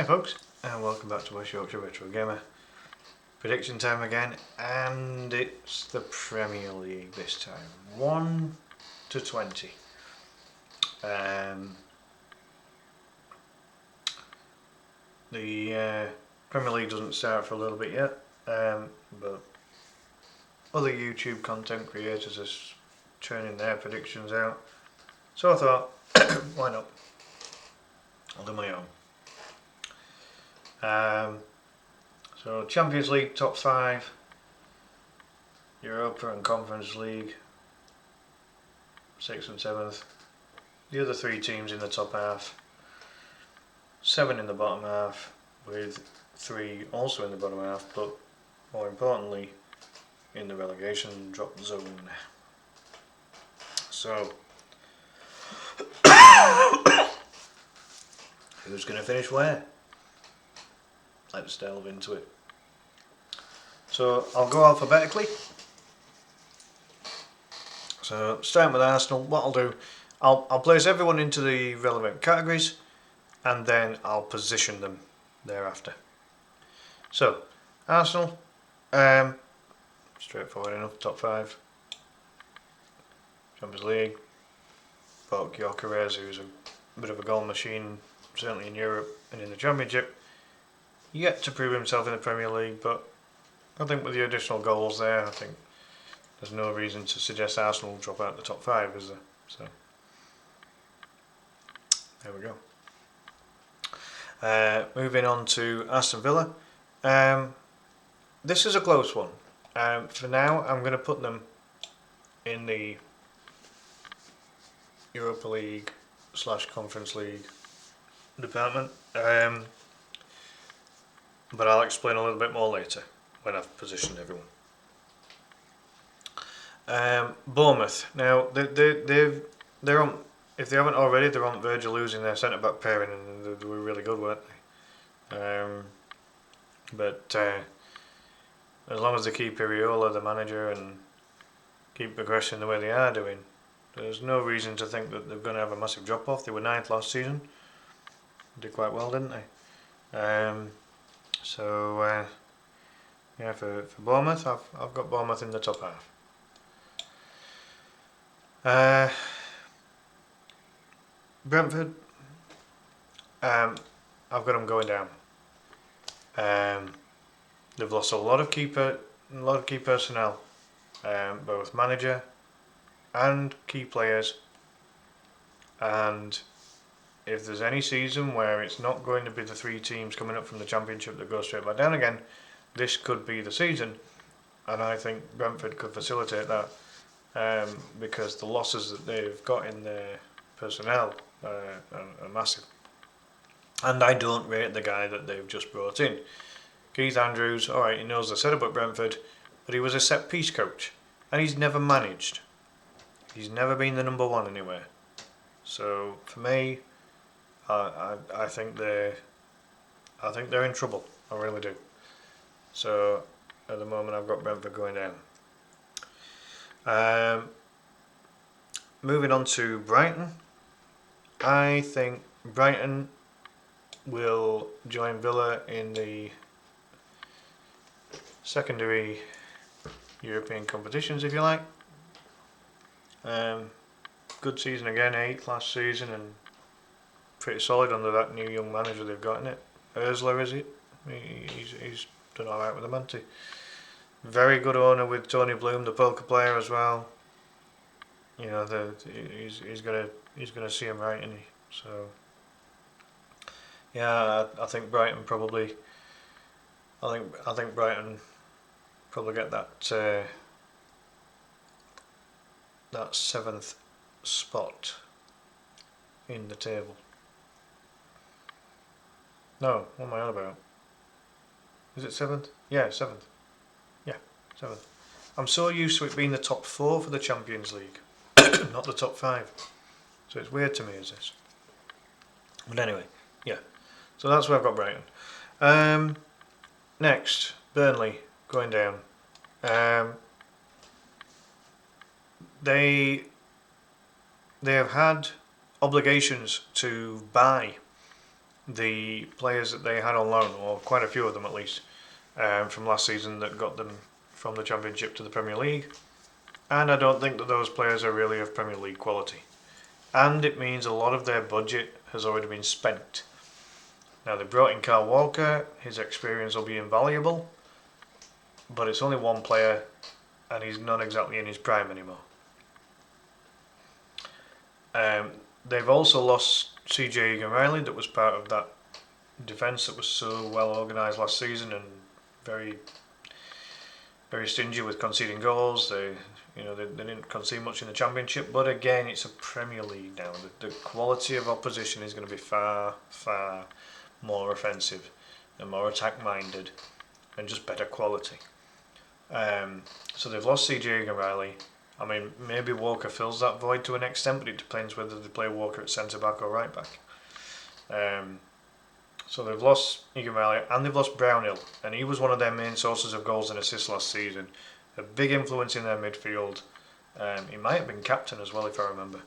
Hi folks, and welcome back to West Yorkshire Retro Gamer. Prediction time again, and it's the Premier League this time. 1 to 20. The Premier League doesn't start for a little bit yet, but other YouTube content creators are churning their predictions out. So I thought, why not? I'll do my own. So Champions League top 5, Europa and Conference League 6th and 7th, the other 3 teams in the top half, 7 in the bottom half, with 3 also in the bottom half, but more importantly in the relegation drop zone. So who's going to finish where? Let's delve into it. So I'll go alphabetically. So starting with Arsenal, what I'll do, I'll place everyone into the relevant categories and then I'll position them thereafter. So Arsenal, straightforward enough, top 5. Champions League, bought Gyökeres, who's a bit of a goal machine, certainly in Europe and in the Championship. Yet to prove himself in the Premier League, but I think with the additional goals there, I think there's no reason to suggest Arsenal will drop out the top 5, is there? So there we go. Moving on to Aston Villa. This is a close one. For now, I'm going to put them in the Europa League / Conference League department. But I'll explain a little bit more later when I've positioned everyone. Bournemouth. Now they're on. If they haven't already, they're on the verge of losing their centre back pairing, and they were really good, weren't they? But as long as they keep Iriola, the manager, and keep progressing the way they are doing, there's no reason to think that they're going to have a massive drop off. They were 9th last season. Did quite well, didn't they? So yeah, for Bournemouth, I've got Bournemouth in the top half. Brentford, I've got them going down. They've lost a lot of key personnel, both manager and key players. And if there's any season where it's not going to be the 3 teams coming up from the Championship that go straight back down again, this could be the season, and I think Brentford could facilitate that, because the losses that they've got in their personnel are massive. And I don't rate the guy that they've just brought in. Keith Andrews, alright, he knows the setup at Brentford, but he was a set piece coach, and he's never managed. He's never been the number 1 anywhere. So for me, I think they're in trouble. I really do. So at the moment, I've got Brentford going down. Moving on to Brighton. I think Brighton will join Villa in the secondary European competitions, if you like. Good season again, 8th last season, and pretty solid under that new young manager they've got in it. Ursula, is it? He's done alright with them, hasn't he? Very good owner with Tony Bloom, the poker player, as well. You know, he's gonna see him right, isn't he? So yeah, I think Brighton probably. I think Brighton probably get that 7th spot in the table. No, what am I on about? Is it 7th? Yeah, 7th. Yeah, 7th. I'm so used to it being the top 4 for the Champions League, not the top 5. So it's weird to me, is this? But anyway, yeah. So that's where I've got Brighton. Next, Burnley going down. They have had obligations to buy the players that they had on loan, or quite a few of them at least, from last season that got them from the Championship to the Premier League. And I don't think that those players are really of Premier League quality. And it means a lot of their budget has already been spent. Now, they brought in Kyle Walker, his experience will be invaluable, but it's only one player and he's not exactly in his prime anymore. They've also lost CJ Egan-Riley, that was part of that defence that was so well organised last season and very, very stingy with conceding goals. They didn't concede much in the Championship, but again, it's a Premier League now. The quality of opposition is going to be far, far more offensive and more attack-minded and just better quality. So they've lost CJ Egan-Riley. I mean, maybe Walker fills that void to an extent, but it depends whether they play Walker at centre-back or right-back. So they've lost Egan-Riley and they've lost Brownhill, and he was one of their main sources of goals and assists last season. A big influence in their midfield. He might have been captain as well, if I remember.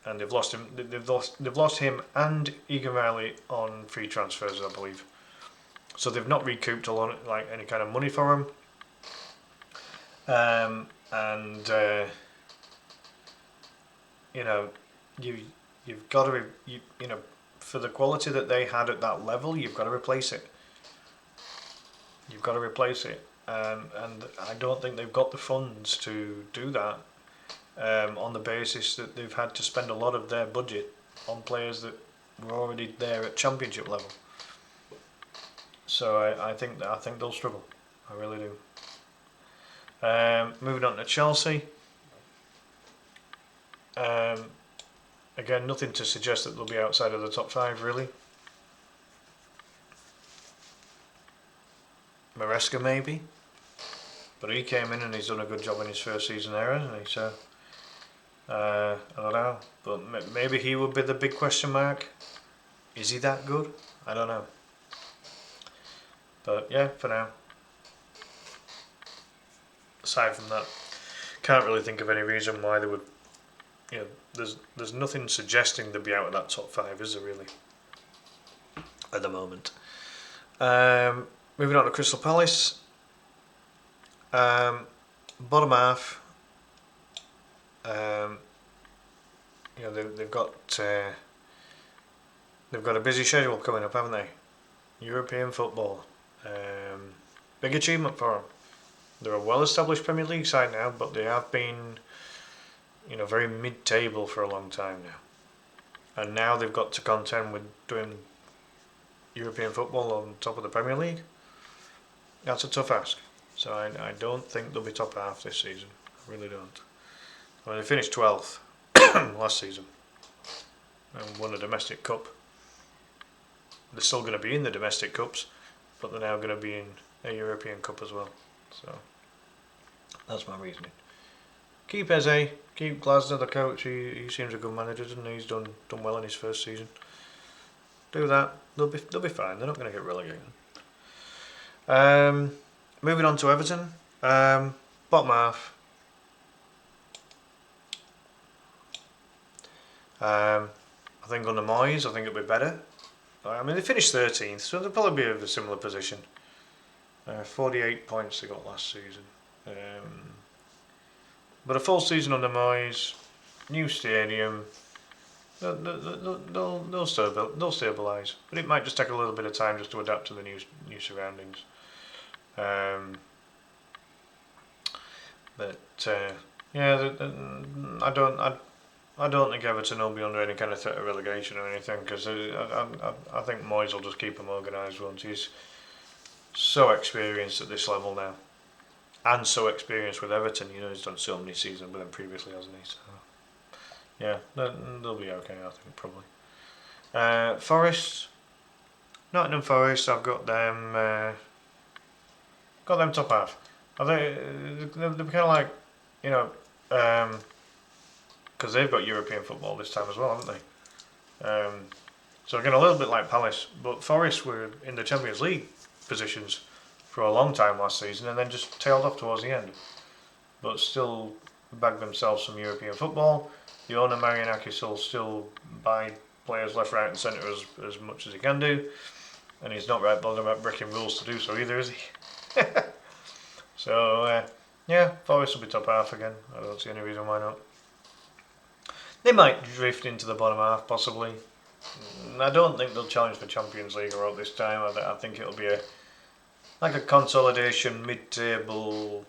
And they've lost him. They've lost him and Egan-Riley on free transfers, I believe. So they've not recouped a lot, like any kind of money for him. You've got to, for the quality that they had at that level, you've got to replace it. You've got to replace it. And I don't think they've got the funds to do that, on the basis that they've had to spend a lot of their budget on players that were already there at Championship level. So I think they'll struggle. I really do. Moving on to Chelsea. Again, nothing to suggest that they'll be outside of the top 5, really. Maresca maybe, but he came in and he's done a good job in his first season there, hasn't he? So I don't know, but maybe he would be the big question mark. Is he that good? I don't know. But yeah, for now. Aside from that, can't really think of any reason why they would. There's nothing suggesting they'd be out of that top 5, is there really? At the moment. Moving on to Crystal Palace. Bottom half. They've got a busy schedule coming up, haven't they? European football. Big achievement for them. They're a well-established Premier League side now, but they have been, very mid-table for a long time now. And now they've got to contend with doing European football on top of the Premier League. That's a tough ask. So I don't think they'll be top half this season. I really don't. I mean, they finished 12th last season and won a domestic cup. They're still going to be in the domestic cups, but they're now going to be in a European Cup as well. So that's my reasoning. Keep Eze, keep Glasner, the coach. He seems a good manager, doesn't he? He's done well in his first season. Do that. They'll be fine. They're not going to get relegated. Moving on to Everton. Bottom half. I think under Moyes, I think it'll be better. I mean, they finished 13th, so they'll probably be of a similar position. 48 points they got last season. But a full season under Moyes, new stadium, they'll stabilise. But it might just take a little bit of time just to adapt to the new surroundings. I don't think Everton will be under any kind of threat of relegation or anything, because I think Moyes will just keep them organised once. He's so experienced at this level now, and so experienced with Everton. He's done so many seasons with them previously, hasn't he? So yeah, they'll be okay, I think, probably. Forest, Nottingham Forest, I've got them top half. I think they're kind of like, because they've got European football this time as well, haven't they? So again, a little bit like Palace, but Forest were in the Champions League positions for a long time last season and then just tailed off towards the end, but still bagged themselves some European football. The owner, Marianakis, will still buy players left, right, and centre as much as he can do, and he's not right bothered about breaking rules to do so either, is he? So yeah, Forest will be top half again. I don't see any reason why not. They might drift into the bottom half, possibly. I don't think they'll challenge for Champions League or this time. I think it'll be a consolidation, mid-table,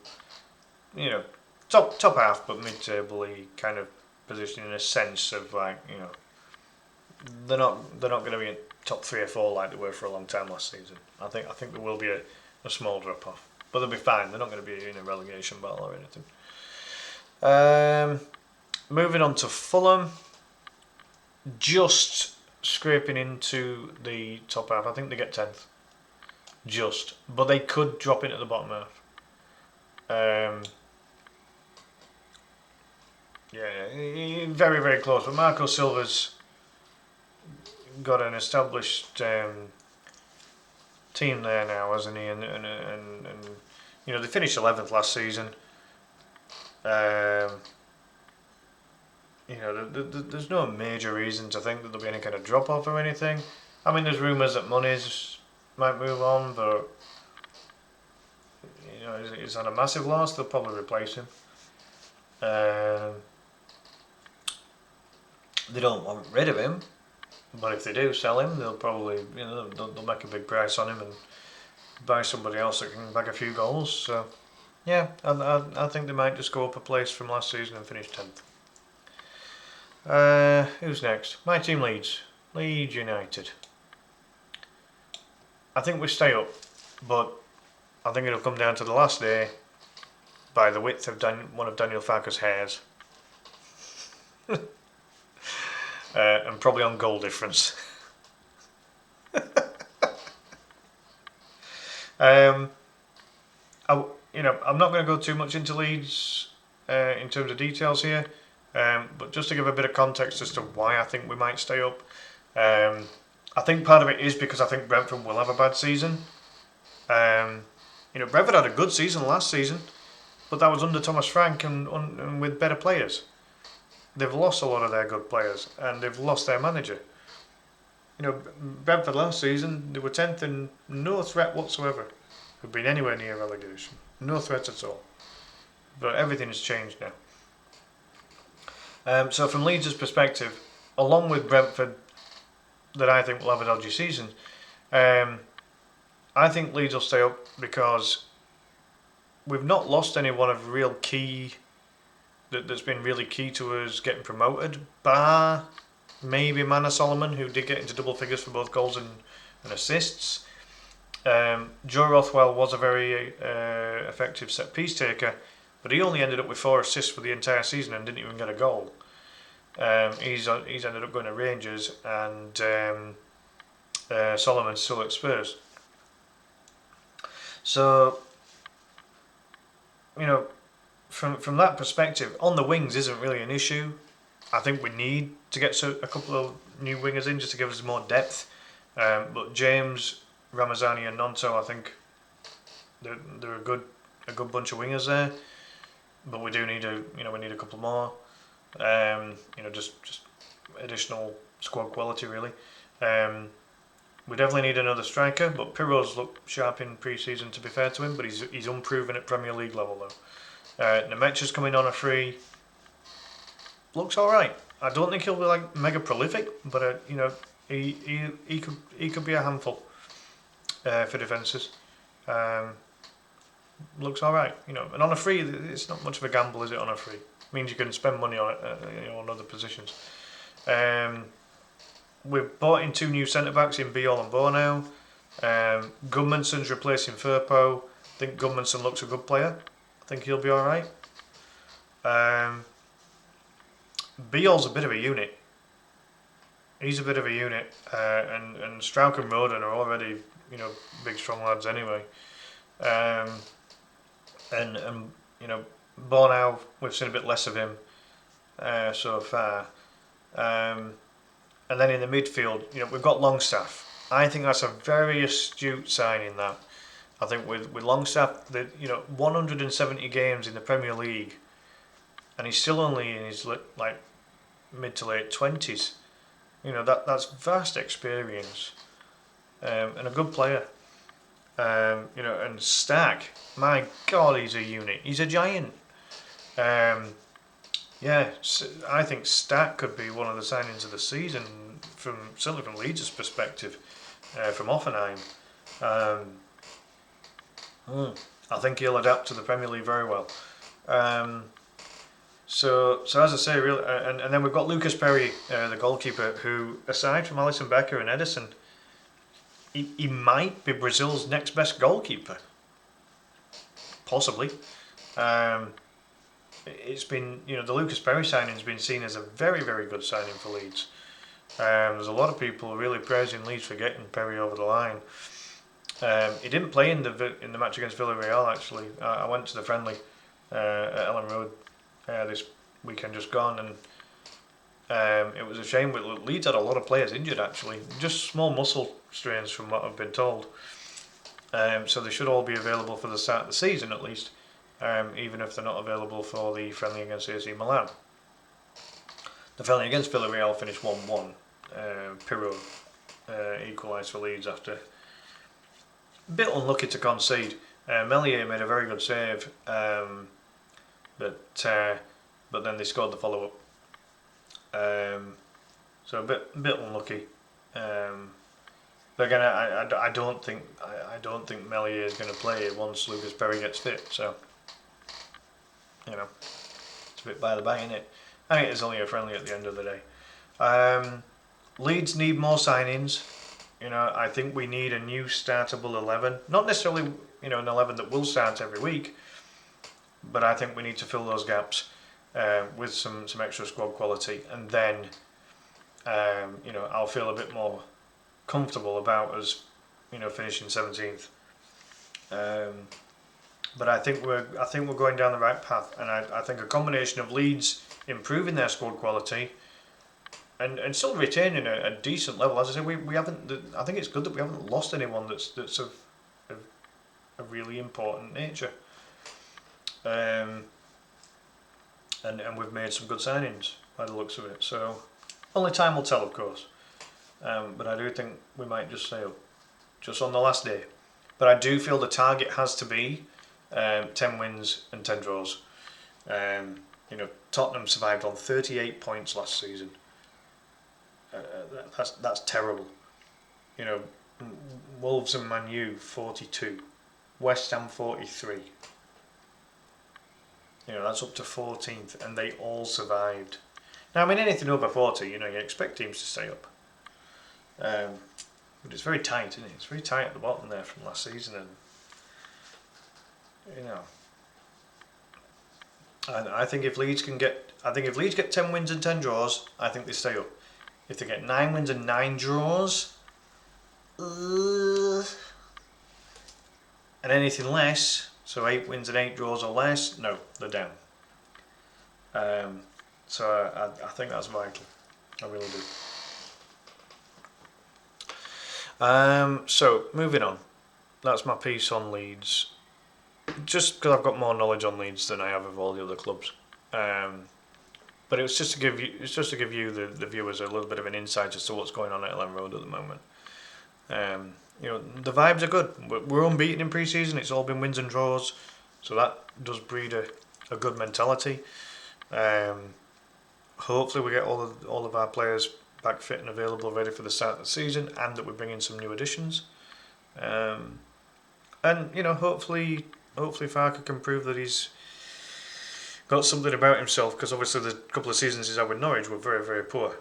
top half, but mid-table kind of position in a sense of they're not going to be in top 3 or 4 like they were for a long time last season. I think there will be a small drop off, but they'll be fine. They're not going to be in a relegation battle or anything. Moving on to Fulham, just scraping into the top half. I think they get 10th, but they could drop into the bottom half. Very, very close. But Marco Silva's got an established team there now, hasn't he? And they finished 11th last season. There's no major reason to think that there'll be any kind of drop off or anything. I mean, there's rumours that Muniz might move on, but he's on a massive loss. They'll probably replace him. They don't want rid of him, but if they do sell him, they'll probably they'll make a big price on him and buy somebody else that can bag a few goals. So yeah, I think they might just go up a place from last season and finish 10th. Who's next? My team, Leeds United. I think we stay up, but I think it'll come down to the last day by the width of one of Daniel Farke's hairs. And probably on goal difference. I'm not going to go too much into Leeds in terms of details here, but just to give a bit of context as to why I think we might stay up. I think part of it is because I think Brentford will have a bad season. Brentford had a good season last season, but that was under Thomas Frank and with better players. They've lost a lot of their good players, and they've lost their manager. Brentford last season, they were 10th and no threat whatsoever of being anywhere near relegation. No threat at all. But everything has changed now. So from Leeds' perspective, along with Brentford, that I think will have a dodgy season, I think Leeds will stay up because we've not lost anyone of real key that's been really key to us getting promoted, bar maybe Manor Solomon, who did get into double figures for both goals and assists. Joe Rothwell was a very effective set piece taker, but he only ended up with 4 assists for the entire season and didn't even get a goal. He's ended up going to Rangers, and Solomon's still at Spurs. So, from that perspective, on the wings isn't really an issue. I think we need to get a couple of new wingers in just to give us more depth. But James, Ramazani, and Nonto, I think they're a good bunch of wingers there. But we do need a couple more. Just additional squad quality really. We definitely need another striker, but Pirro's looked sharp in pre-season, to be fair to him, but he's unproven at Premier League level though. Nemecha's coming on a free. Looks alright. I don't think he'll be like mega prolific, but he could be a handful for defences. Looks alright, and on a free, it's not much of a gamble, is it? On a free, it means you can spend money on it, on other positions. We've bought in 2 new centre backs in Biol and Bo now. Gudmundsson's replacing Firpo. I think Gudmundsson looks a good player. I think he'll be alright. Biol's a bit of a unit. He's a bit of a unit, and Strauch and Roden are already big strong lads anyway. And Bo now, we've seen a bit less of him so far. And then in the midfield, we've got Longstaff. I think that's a very astute signing. That I think with Longstaff, 170 games in the Premier League, and he's still only in his mid to late 20s. That's vast experience, and a good player. And Stack, my God, he's a unit. He's a giant. Um, yeah, I think Stack could be one of the signings of the season certainly from Leeds' perspective, from Offenheim. Um, I think he'll adapt to the Premier League very well. Um, so as I say, really, and then we've got Lucas Perry, the goalkeeper, who, aside from Alisson Becker and Ederson, he might be Brazil's next best goalkeeper, possibly. Um, it's been, the Lucas Perry signing's been seen as a very, very good signing for Leeds. There's a lot of people really praising Leeds for getting Perry over the line. He didn't play in the match against Villarreal. Actually, I went to the friendly at Ellen Road this weekend just gone, and it was a shame. But Leeds had a lot of players injured actually, just small muscle strains from what I've been told. So they should all be available for the start of the season at least, even if they're not available for the friendly against AC Milan. The friendly against Villarreal finished 1-1. Pirro equalised for Leeds after a bit unlucky to concede. Meslier made a very good save, but then they scored the follow-up. So a bit unlucky. But again, I don't think Meslier is going to play once Lucas Perry gets fit. So it's a bit by the by, isn't it? I think it's only a friendly at the end of the day. Leeds need more signings. I think we need a new startable 11. Not necessarily, an 11 that will start every week, but I think we need to fill those gaps with some extra squad quality, and then I'll feel a bit more comfortable about us, finishing 17th. But I think we're going down the right path, and I think a combination of Leeds improving their squad quality and still retaining a decent level. As I say, we haven't. I think it's good that we haven't lost anyone that's of a really important nature. And we've made some good signings by the looks of it. So only time will tell, of course. But I do think we might just stay up, just on the last day. But I do feel the target has to be 10 wins and 10 draws. Tottenham survived on 38 points last season. That's terrible. Wolves and Man U 42, West Ham 43. That's up to 14th, and they all survived. Now, I mean, anything over 40, you expect teams to stay up. But it's very tight, isn't it? It's very tight at the bottom there from last season, and I think if Leeds get 10 wins and 10 draws, I think they stay up. If they get 9 wins and 9 draws, and anything less, so 8 wins and 8 draws or less, no, they're down. So I think that's vital. I really do. So moving on, that's my piece on Leeds. Just because I've got more knowledge on Leeds than I have of all the other clubs. But it's just to give you the viewers a little bit of an insight as to what's going on at Ellen Road at the moment. The vibes are good. We're unbeaten in pre-season. It's all been wins and draws, so that does breed a good mentality. Hopefully, we get all of our players back fit and available, ready for the start of the season, and that we bring in some new additions. And hopefully Farke can prove that he's got something about himself, because obviously the couple of seasons he's had with Norwich were very, very poor.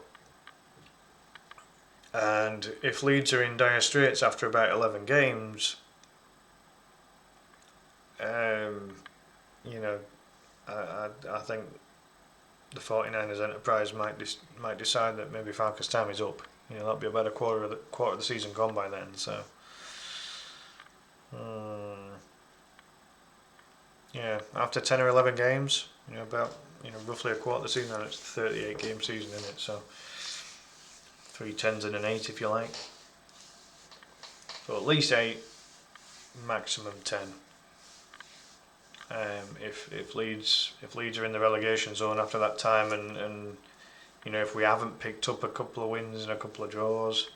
And if Leeds are in dire straits after about 11 games, I think the 49ers enterprise might decide that maybe Farke's time is up. That'll be about a quarter of the season gone by then. So, after 10 or 11 games, about roughly a quarter of the season, and it's a 38 game season, isn't it? So 3 10s and an 8 if you like. So at least 8, maximum 10. If Leeds are in the relegation zone after that time, and if we haven't picked up a couple of wins and a couple of draws,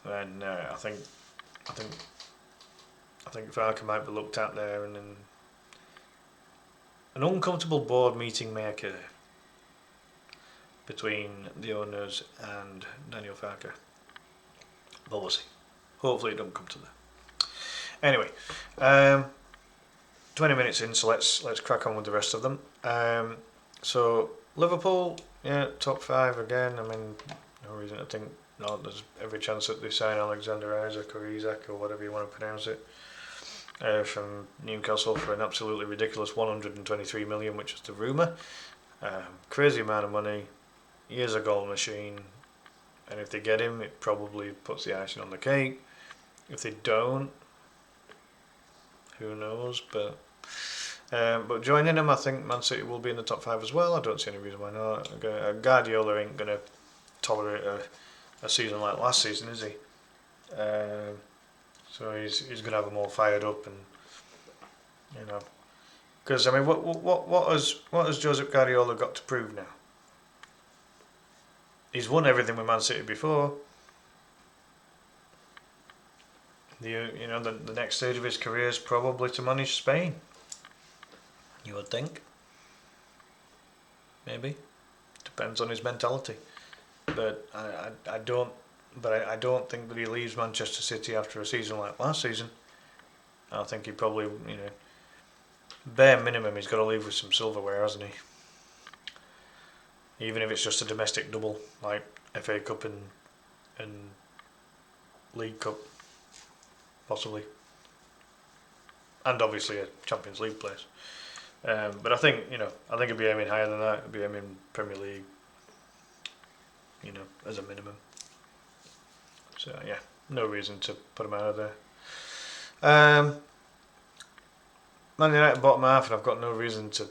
then I think Farke might be looked at there, and then an uncomfortable board meeting may occur between the owners and Daniel Farke. But we'll see. Hopefully it don't come to that. Anyway, 20 minutes in, so let's crack on with the rest of them. So Liverpool, yeah, top 5 again. I mean, no reason to think not. There's every chance that they sign Alexander Isaac or Isaac or whatever you want to pronounce it, from Newcastle for an absolutely ridiculous 123 million, which is the rumour. Crazy amount of money. He is a goal machine, and if they get him, it probably puts the icing on the cake. If they don't, who knows? But joining him, I think Man City will be in the top 5 as well. I don't see any reason why not. Guardiola ain't going to tolerate a season like last season, is he? So he's going to have them all fired up, and because I mean, what has Josep Guardiola got to prove now? He's won everything with Man City before. The next stage of his career is probably to manage Spain. You would think. Maybe. Depends on his mentality. But I don't think that he leaves Manchester City after a season like last season. I think he probably, bare minimum, he's got to leave with some silverware, hasn't he? Even if it's just a domestic double, like FA Cup and League Cup, possibly. And obviously a Champions League place. But I think he'd be aiming higher than that. He'd be aiming Premier League, as a minimum. So yeah, no reason to put him out of there. Man United bottom half, and I've got no reason to,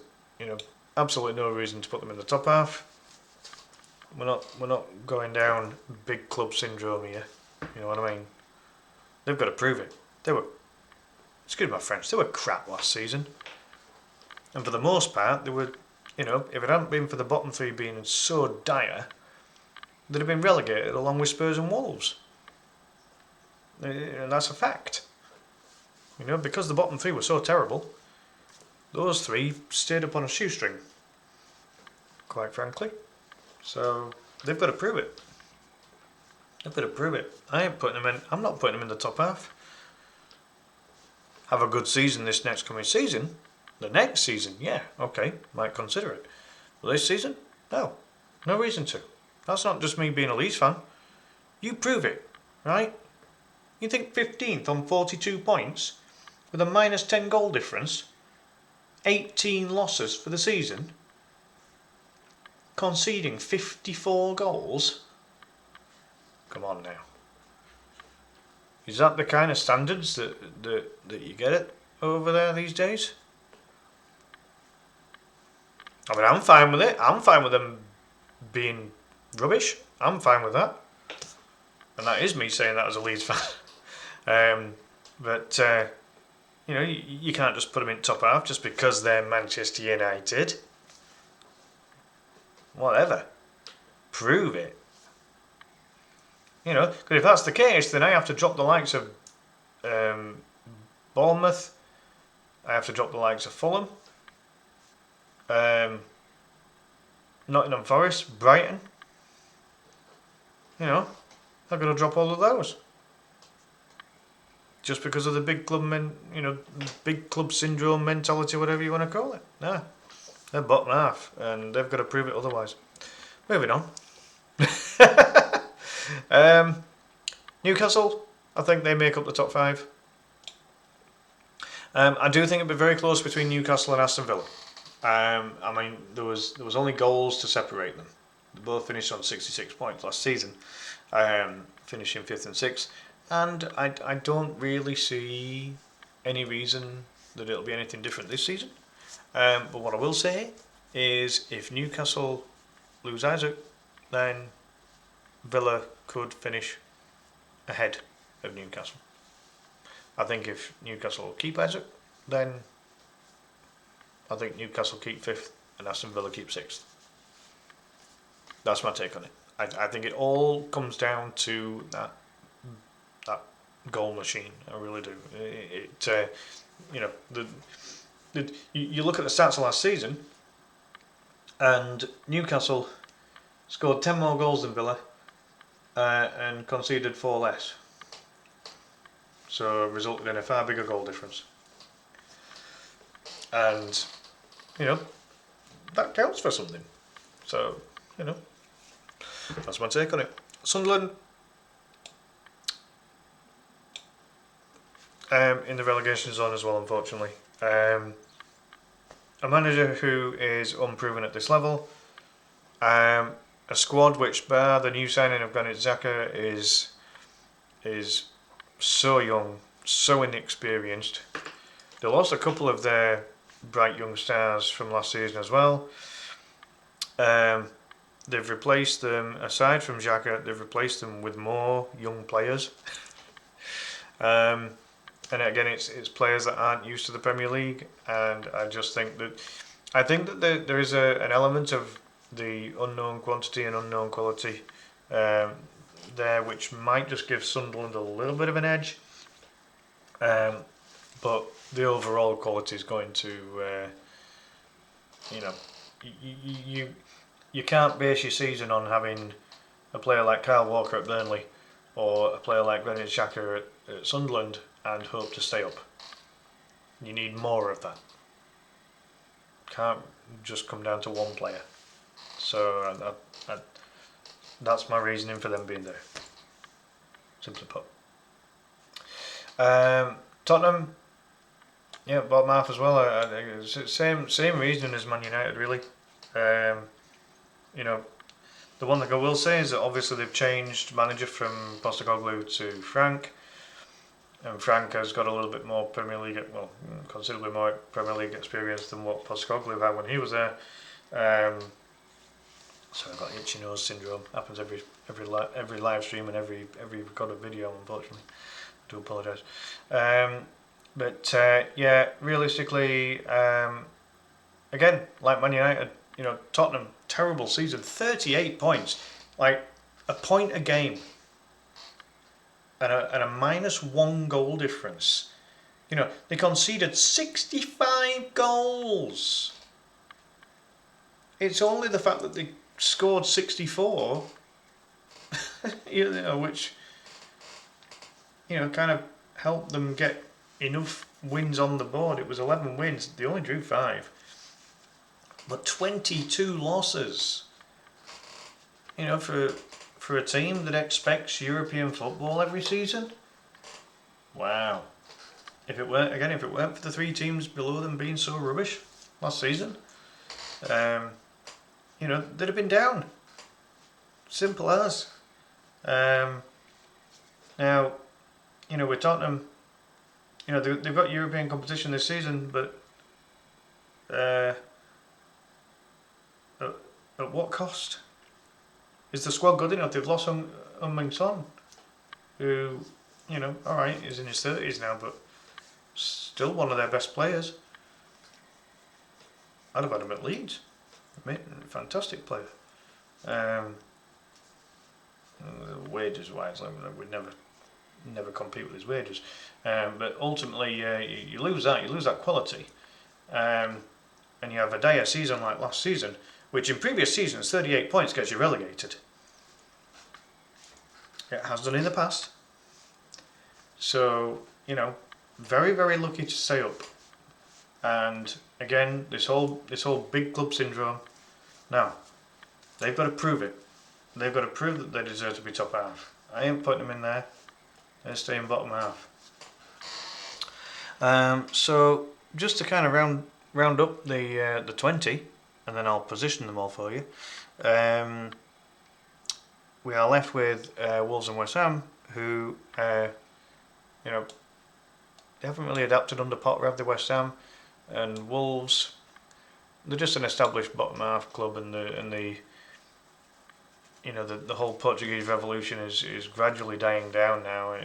absolutely no reason to put them in the top half. We're not going down big club syndrome here. You know what I mean? They've got to prove it. They were, excuse my French, they were crap last season. And for the most part, they were, if it hadn't been for the bottom 3 being so dire, they'd have been relegated along with Spurs and Wolves. And that's a fact. Because the bottom 3 were so terrible, those 3 stayed up on a shoestring, quite frankly. So they've got to prove it. They've got to prove it. I'm not putting them in the top half. Have a good season this next coming season. The next season, yeah, okay, might consider it. But this season, no reason to. That's not just me being a Leeds fan. You prove it, right? You think 15th on 42 points with a minus 10 goal difference, 18 losses for the season, conceding 54 goals? Come on now. Is that the kind of standards that you get it over there these days? I mean, I'm fine with it. I'm fine with them being rubbish. I'm fine with that. And that is me saying that as a Leeds fan. But you can't just put them in top half just because they're Manchester United. Whatever. Prove it. Because if that's the case, then I have to drop the likes of Bournemouth. I have to drop the likes of Fulham. Nottingham Forest, Brighton. I've got to drop all of those. Just because of the big club syndrome mentality, whatever you want to call it. Nah, they're bottom half, and they've got to prove it otherwise. Moving on. Newcastle, I think they make up the top 5. I do think it'd be very close between Newcastle and Aston Villa. I mean, there was only goals to separate them. They both finished on 66 points last season, finishing 5th and 6th. And I don't really see any reason that it'll be anything different this season. But what I will say is, if Newcastle lose Isaac, then Villa could finish ahead of Newcastle. I think if Newcastle keep Isaac, then I think Newcastle keep 5th and Aston Villa keep 6th. That's my take on it. I think it all comes down to that goal machine. I really do. You look at the stats of last season, and Newcastle scored 10 more goals than Villa and conceded 4 less. So it resulted in a far bigger goal difference. And, that counts for something. So, that's my take on it. Sunderland, in the relegation zone as well, unfortunately. A manager who is unproven at this level. A squad which, bar the new signing of Granit Xhaka, is so young, so inexperienced. They lost a couple of their bright young stars from last season as well. They've replaced them, aside from Xhaka, they've replaced them with more young players. And again, it's players that aren't used to the Premier League, and I just think that there is an element of the unknown quantity and unknown quality there, which might just give Sunderland a little bit of an edge. But the overall quality is going to, you can't base your season on having a player like Kyle Walker at Burnley or a player like Granit Xhaka at Sunderland and hope to stay up. You need more of that. Can't just come down to one player. So that's my reasoning for them being there. Simply put. Tottenham, bottom half as well. Same reasoning as Man United, really. The one thing I will say is that obviously they've changed manager from Postecoglou to Frank, and Frank has got a little bit more considerably more Premier League experience than what Postecoglou had when he was there. So I've got itchy nose syndrome. Happens every live stream and every recorded video, unfortunately. I do apologise. Realistically, again, like Man United, Tottenham, terrible season, 38 points, like a point a game, and a -1 goal difference. They conceded 65 goals. It's only the fact that they scored 64, which kind of helped them get enough wins on the board. It was 11 wins. They only drew 5. But 22 losses. For a team that expects European football every season. Wow. If it weren't for the 3 teams below them being so rubbish last season, they'd have been down. Simple as. Now, with Tottenham, they've got European competition this season, but at what cost? Is the squad good enough? They've lost Heung-min Son, who, alright, is in his 30s now, but still one of their best players. I'd have had him at Leeds. Fantastic player. Wages wise, we'd never compete with his wages. But ultimately, you lose that quality, and you have a dire season like last season, which in previous seasons 38 points gets you relegated. It has done in the past. So very, very lucky to stay up. And again, this whole big club syndrome. Now, they've got to prove it. They've got to prove that they deserve to be top half. I ain't putting them in there. They're staying bottom half. So just to kind of round up the 20, and then I'll position them all for you. We are left with Wolves and West Ham, who they haven't really adapted under Potter, have they, West Ham? And Wolves, they're just an established bottom half club, and the whole Portuguese revolution is gradually dying down now.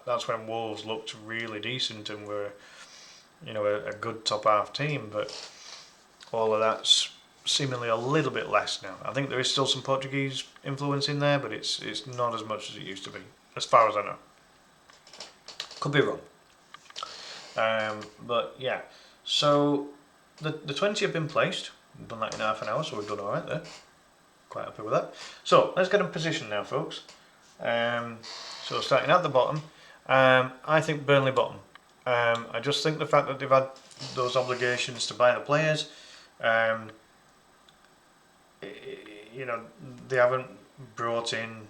That's when Wolves looked really decent and were a good top half team, but all of that's seemingly a little bit less now. I think there is still some Portuguese influence in there, but it's not as much as it used to be, as far as I know. Could be wrong. But yeah, so the 20 have been placed. We've done that in half an hour, so we've done alright there. Quite happy with that. So let's get in position now, folks. So starting at the bottom, I think Burnley bottom. I just think the fact that they've had those obligations to buy the players, you know, they haven't brought in,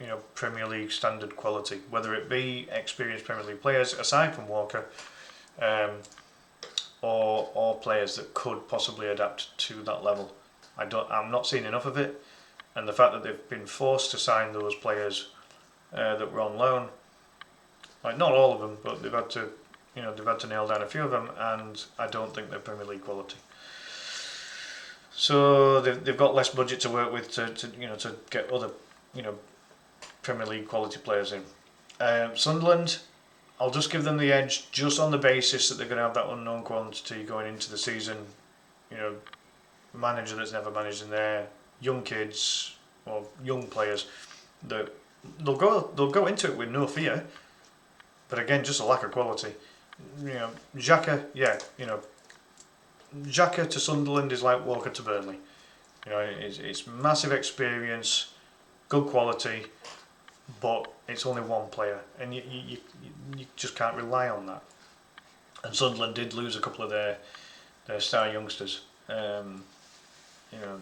you know, Premier League standard quality, whether it be experienced Premier League players aside from Walker, or players that could possibly adapt to that level. I'm not seeing enough of it, and the fact that they've been forced to sign those players that were on loan, like not all of them, but they've had to, you know, they've had to nail down a few of them, and I don't think they're Premier League quality. So they've got less budget to work with to get other, you know, Premier League quality players in. Sunderland, I'll just give them the edge just on the basis that they're going to have that unknown quantity going into the season. You know, manager that's never managed in there, young kids or young players that they'll go into it with no fear, but again, just a lack of quality. You know, Xhaka, yeah, you know, Xhaka to Sunderland is like Walker to Burnley. You know, it's massive experience, good quality, but it's only one player, and you just can't rely on that. And Sunderland did lose a couple of their star youngsters. You know,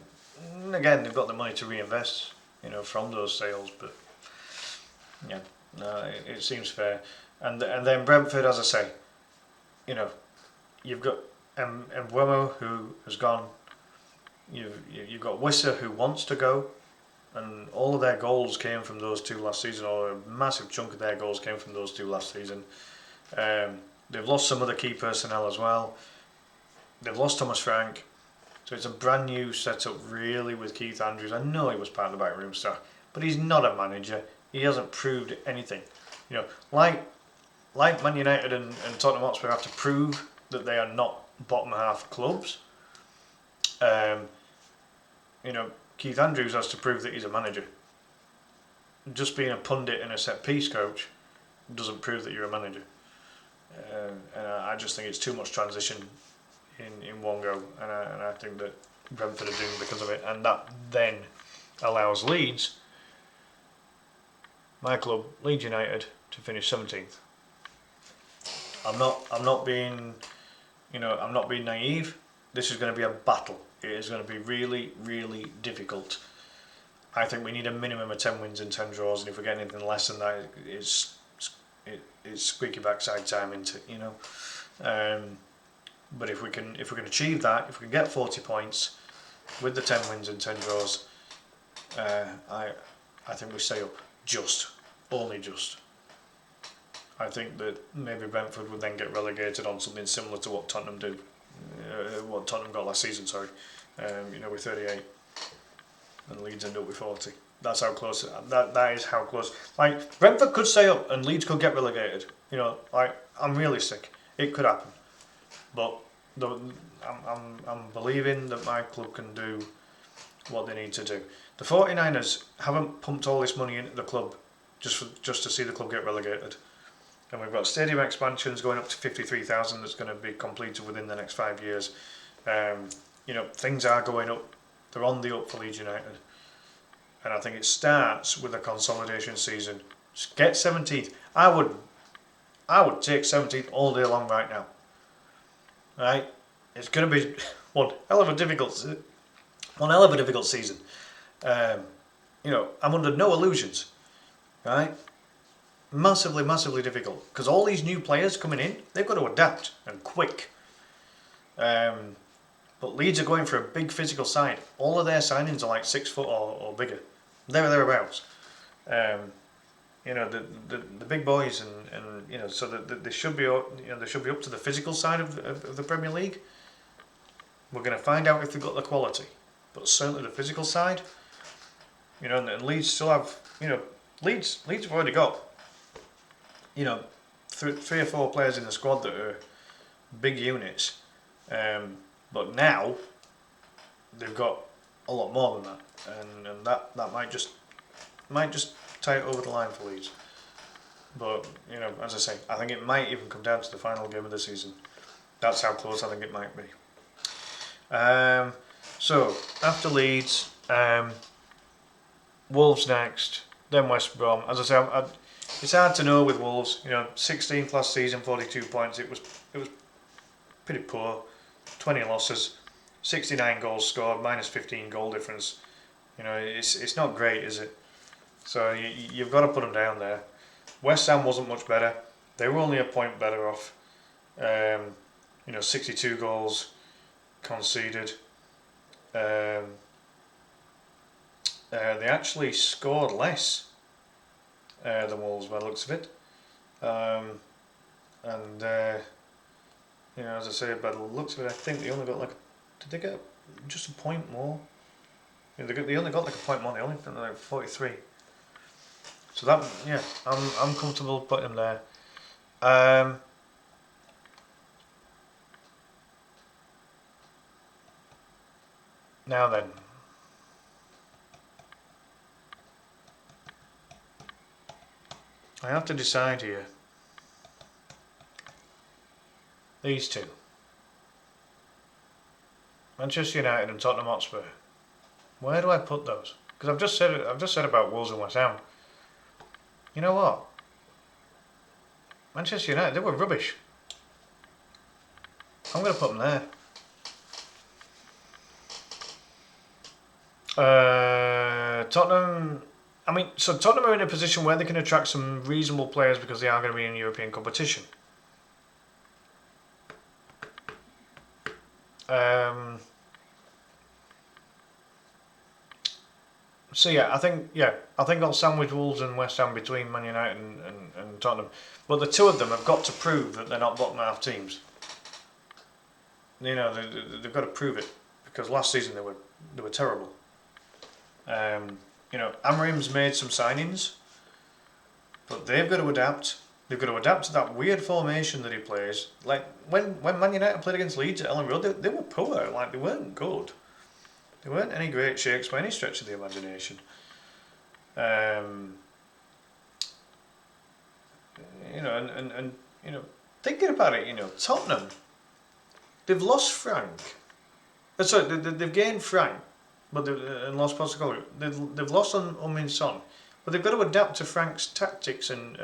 and again, they've got the money to reinvest, you know, from those sales, but yeah, no, it seems fair. And then Brentford, as I say, you know, you've got Mbeumo who has gone. You've got Wissa who wants to go, and all of their goals came from those two last season, or a massive chunk of their goals came from those two last season. They've lost some of the key personnel as well. They've lost Thomas Frank, so it's a brand new setup really with Keith Andrews. I know he was part of the backroom staff, but he's not a manager. He hasn't proved anything. You know, like Man United and Tottenham Hotspur have to prove that they are not bottom half clubs. You know, Keith Andrews has to prove that he's a manager. Just being a pundit and a set piece coach doesn't prove that you're a manager. And I just think it's too much transition in one go, and I think that Brentford are doomed because of it, and that then allows Leeds, my club, Leeds United, to finish 17th. I'm not being naive. This is going to be a battle. It is going to be really, really difficult. I think we need a minimum of 10 wins and 10 draws, and if we get anything less than that, it's squeaky backside time into it, you know. But if we can achieve that, if we can get 40 points with the 10 wins and 10 draws, I think we stay up only just. I think that maybe Brentford would then get relegated on something similar to what Tottenham did, what Tottenham got last season. Sorry, you know, with 38, and Leeds end up with 40. That's how close. That is how close. Like Brentford could stay up and Leeds could get relegated. You know, like I'm realistic. It could happen, but I'm believing that my club can do what they need to do. The 49ers haven't pumped all this money into the club just to see the club get relegated. And we've got stadium expansions going up to 53,000 that's going to be completed within the next 5 years. You know, things are going up. They're on the up for Leeds United. And I think it starts with a consolidation season. Just get 17th. I would take 17th all day long right now. Right? It's going to be one hell of a difficult season. You know, I'm under no illusions. Right? Massively, massively difficult, because all these new players coming in, they've got to adapt, and quick. But Leeds are going for a big physical side. All of their signings are like 6 foot or bigger. Thereabouts. You know, the big boys, and you know, so that they should be, you know, they should be up to the physical side of the Premier League. We're going to find out if they've got the quality, but certainly the physical side. You know, and Leeds still have, you know, Leeds have already got, you know, 3 or 4 players in the squad that are big units. But now, they've got a lot more than that, and that might just tie it over the line for Leeds. But as I say, I think it might even come down to the final game of the season. That's how close I think it might be. So after Leeds, Wolves next, then West Brom. As I say, it's hard to know with Wolves. 16th last season, 42 points. It was pretty poor. 20 losses, 69 goals scored, minus 15 goal difference. It's not great, is it? So you've got to put them down there. West Ham wasn't much better. They were only a point better off. 62 goals conceded. They actually scored less than Wolves by the looks of it. As I say, by the looks of it, I think they only got did they get just a point more? Yeah, they only got a point more. They only got 43. So that, I'm comfortable putting them there. Now then, I have to decide here. These two, Manchester United and Tottenham Hotspur. Where do I put those? Because I've just said about Wolves and West Ham. You know what? Manchester United, they were rubbish. I'm going to put them there. Tottenham. So Tottenham are in a position where they can attract some reasonable players because they are going to be in European competition. I think I'll sandwich Wolves and West Ham between Man United and Tottenham. But the two of them have got to prove that they're not bottom half teams. They've got to prove it, because last season they were terrible. Amorim's made some signings, but they've got to adapt. They've got to adapt to that weird formation that he plays. Like when Man United played against Leeds at Ellen Road, they were poor. They weren't good. They weren't any great shakes by any stretch of the imagination. Thinking about it, Tottenham, they've lost Frank. Sorry, they've gained Frank, but and lost Postecoglou. They've lost Heung-min Son, but they've got to adapt to Frank's tactics and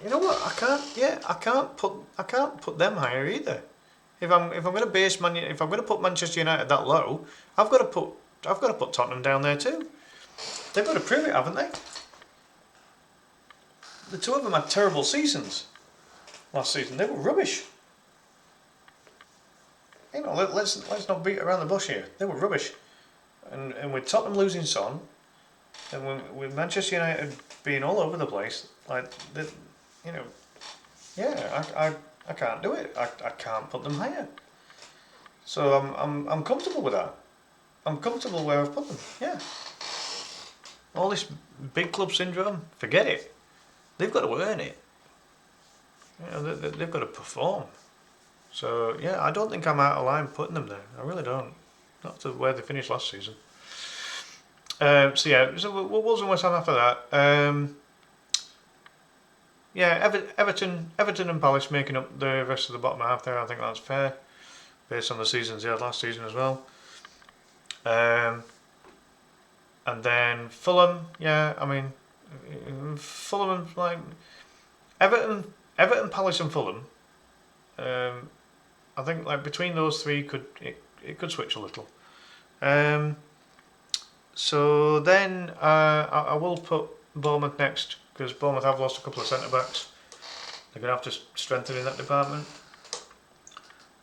you know what? I can't put them higher either. If I'm going to if I'm going to put Manchester United that low, I've got to put Tottenham down there too. They've got to prove it, haven't they? The two of them had terrible seasons last season. They were rubbish. Let's not beat around the bush here. They were rubbish, and with Tottenham losing Son, and with Manchester United being all over the place, I can't do it. I can't put them higher. So I'm comfortable with that. I'm comfortable where I've put them. Yeah. All this big club syndrome, forget it. They've got to earn it. They've got to perform. So I don't think I'm out of line putting them there. I really don't. Not to where they finished last season. So Wolves and West Ham after that. Everton and Palace making up the rest of the bottom half there. I think that's fair, based on the seasons they had last season as well. And then Fulham, Fulham, Everton, Palace and Fulham. I think between those three it could switch a little. So then I will put Bournemouth next, because Bournemouth have lost a couple of centre backs. They're going to have to strengthen in that department.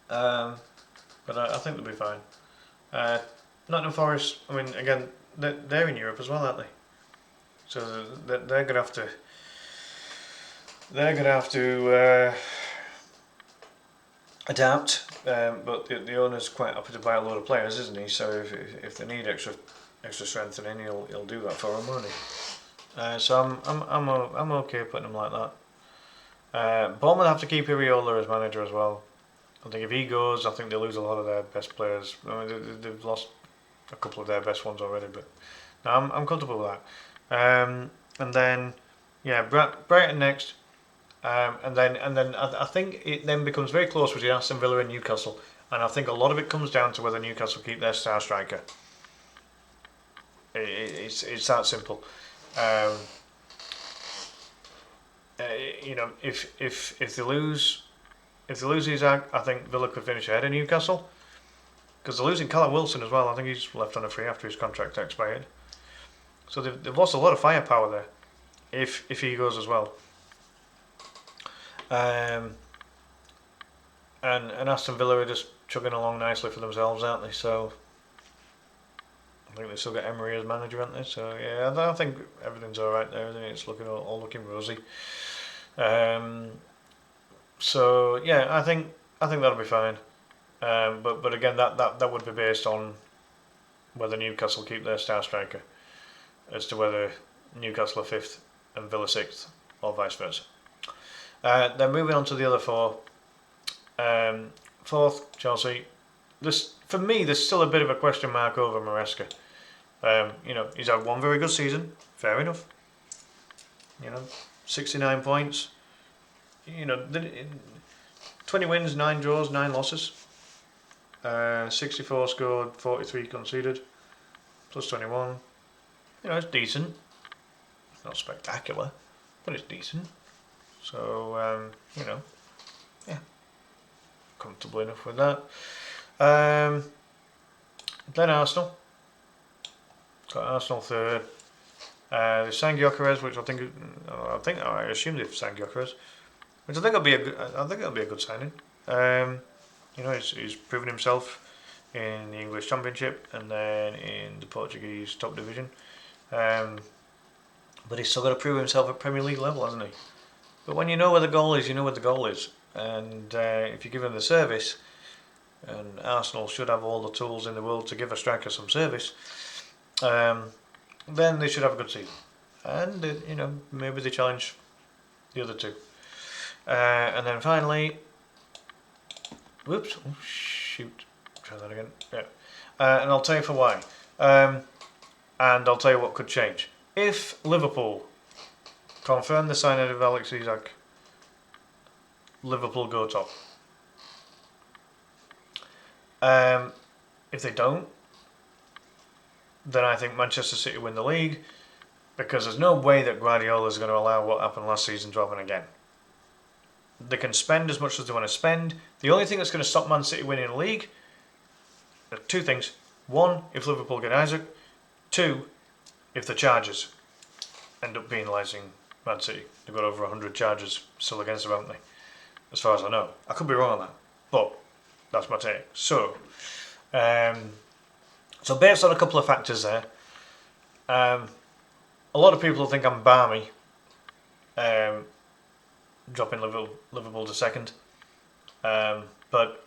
But I think they'll be fine. Nottingham Forest, again, they're in Europe as well, aren't they? So they're going to have to. They're going to have to adapt. But the owner's quite happy to buy a load of players, isn't he? So if they need extra strengthening, he'll do that for them, won't he? So I'm okay putting them like Bournemouth have to keep Iriola as manager as well. I think if he goes, I think they lose a lot of their best players. I mean, they've lost a couple of their best ones already, but no, I'm comfortable with that. And then, yeah, Brighton next, and then I think it then becomes very close between Aston Villa and Newcastle, and I think a lot of it comes down to whether Newcastle keep their star striker. It's that simple. You know, if they lose Isaac, I think Villa could finish ahead of Newcastle. Because they're losing Callum Wilson as well. I think he's left on a free after his contract expired. So they've lost a lot of firepower there. If he goes as well. And Aston Villa are just chugging along nicely for themselves, aren't they? So I think they still got Emery as manager, aren't they? So yeah, I think everything's all right there. It's looking all looking rosy. So yeah, I think that'll be fine. But again, that would be based on whether Newcastle keep their star striker, as to whether Newcastle are 5th and Villa 6th, or vice versa. Then moving on to the other four. 4th, Chelsea. For me, there's still a bit of a question mark over Maresca. You know, he's had one very good season, fair enough. You know, 69 points. You know, 20 wins, 9 draws, 9 losses. 64 scored, 43 conceded, plus 21. You know, it's decent. It's not spectacular, but it's decent. So, you know, yeah, comfortable enough with that. Then Arsenal. Got Arsenal 3rd. They signed Gyökeres, which I assume they've signed Gyökeres, which I think it'll be a good signing. You know, he's proven himself in the English Championship and then in the Portuguese top division. But he's still got to prove himself at Premier League level, hasn't he? But when you know where the goal is, you know where the goal is. And if you give him the service, and Arsenal should have all the tools in the world to give a striker some service, then they should have a good season. And, you know, maybe they challenge the other two. And then finally, whoops, oh shoot, try that again. Yeah, and I'll tell you for why. And I'll tell you what could change. If Liverpool confirm the signing of Alex Isak, Liverpool go top. If they don't, then I think Manchester City win the league, because there's no way that Guardiola is going to allow what happened last season to happen again. They can spend as much as they want to spend. The only thing that's going to stop Man City winning the league are two things. One, if Liverpool get Isak. Two, if the Chargers end up penalising Man City. They've got over 100 charges still against them, haven't they? As far as I know. I could be wrong on that, but that's my take. So based on a couple of factors there, a lot of people think I'm balmy, dropping Liverpool to 2nd, but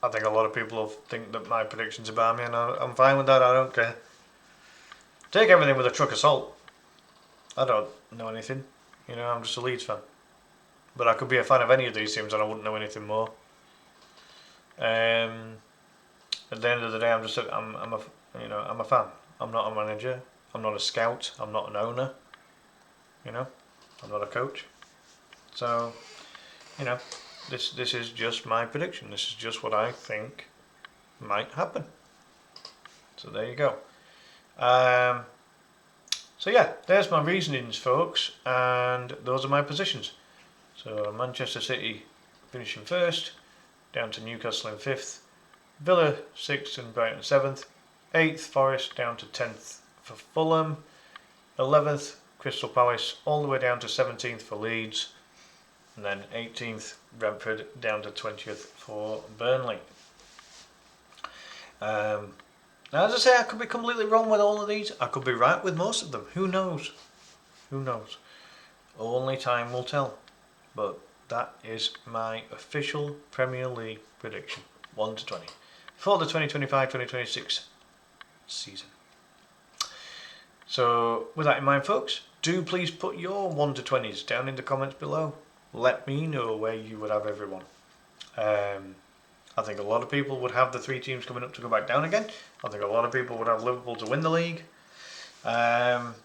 I think a lot of people think that my predictions are balmy, and I'm fine with that. I don't care. Take everything with a truck of salt. I don't know anything, you know. I'm just a Leeds fan, but I could be a fan of any of these teams and I wouldn't know anything more. At the end of the day, I'm a fan. I'm not a manager. I'm not a scout. I'm not an owner. You know, I'm not a coach. So, you know, this is just my prediction. This is just what I think might happen. So there you go. So yeah, there's my reasonings, folks, and those are my positions. So Manchester City finishing 1st, down to Newcastle in 5th, Villa 6th and Brighton 7th, 8th Forest down to 10th for Fulham, 11th Crystal Palace all the way down to 17th for Leeds, and then 18th Brentford down to 20th for Burnley. Now, as I say, I could be completely wrong with all of these. I could be right with most of them. Who knows? Who knows? Only time will tell. But that is my official Premier League prediction, 1 to 20, for the 2025-2026 season. So, with that in mind, folks, do please put your 1 to 20s down in the comments below. let me know where you would have everyone. I think a lot of people would have the 3 teams coming up to go back down again. I think a lot of people would have Liverpool to win the league. And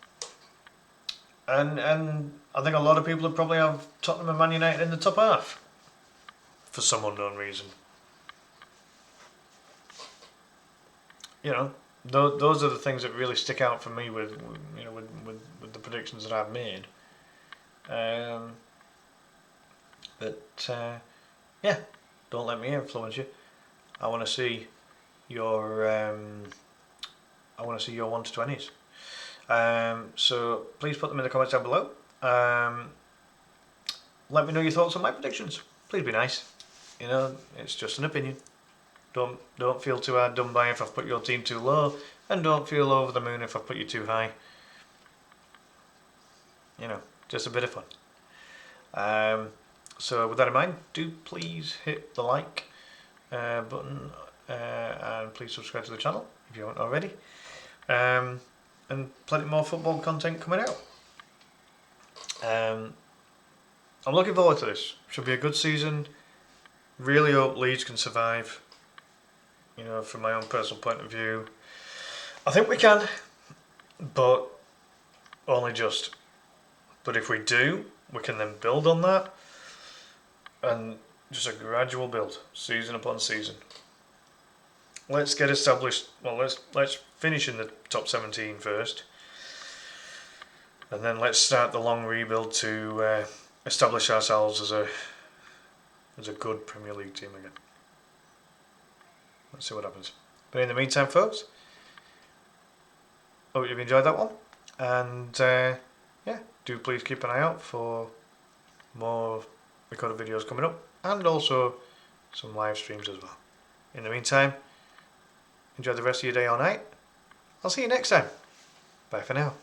I think a lot of people would probably have Tottenham and Man United in the top half for some unknown reason. You know, those are the things that really stick out for me with the predictions that I've made. Yeah, don't let me influence you. I want to see your 1 to 20s. So please put them in the comments down below. Let me know your thoughts on my predictions. Please be nice. You know, it's just an opinion. Don't feel too hard done by if I've put your team too low, and don't feel over the moon if I've put you too high. You know, just a bit of fun. So with that in mind, do please hit the like button and please subscribe to the channel if you haven't already. And plenty more football content coming out. I'm looking forward to this. Should be a good season. Really hope Leeds can survive. You know, from my own personal point of view, I think we can, but only just. But if we do, we can then build on that, and just a gradual build, season upon season. Let's get established. Well, let's finish in the top 17 first, and then let's start the long rebuild to establish ourselves as a good Premier League team again. Let's see what happens. But in the meantime, folks, hope you've enjoyed that one, and yeah, do please keep an eye out for more recorded videos coming up, and also some live streams as well. In the meantime, enjoy the rest of your day or night. I'll see you next time. Bye for now.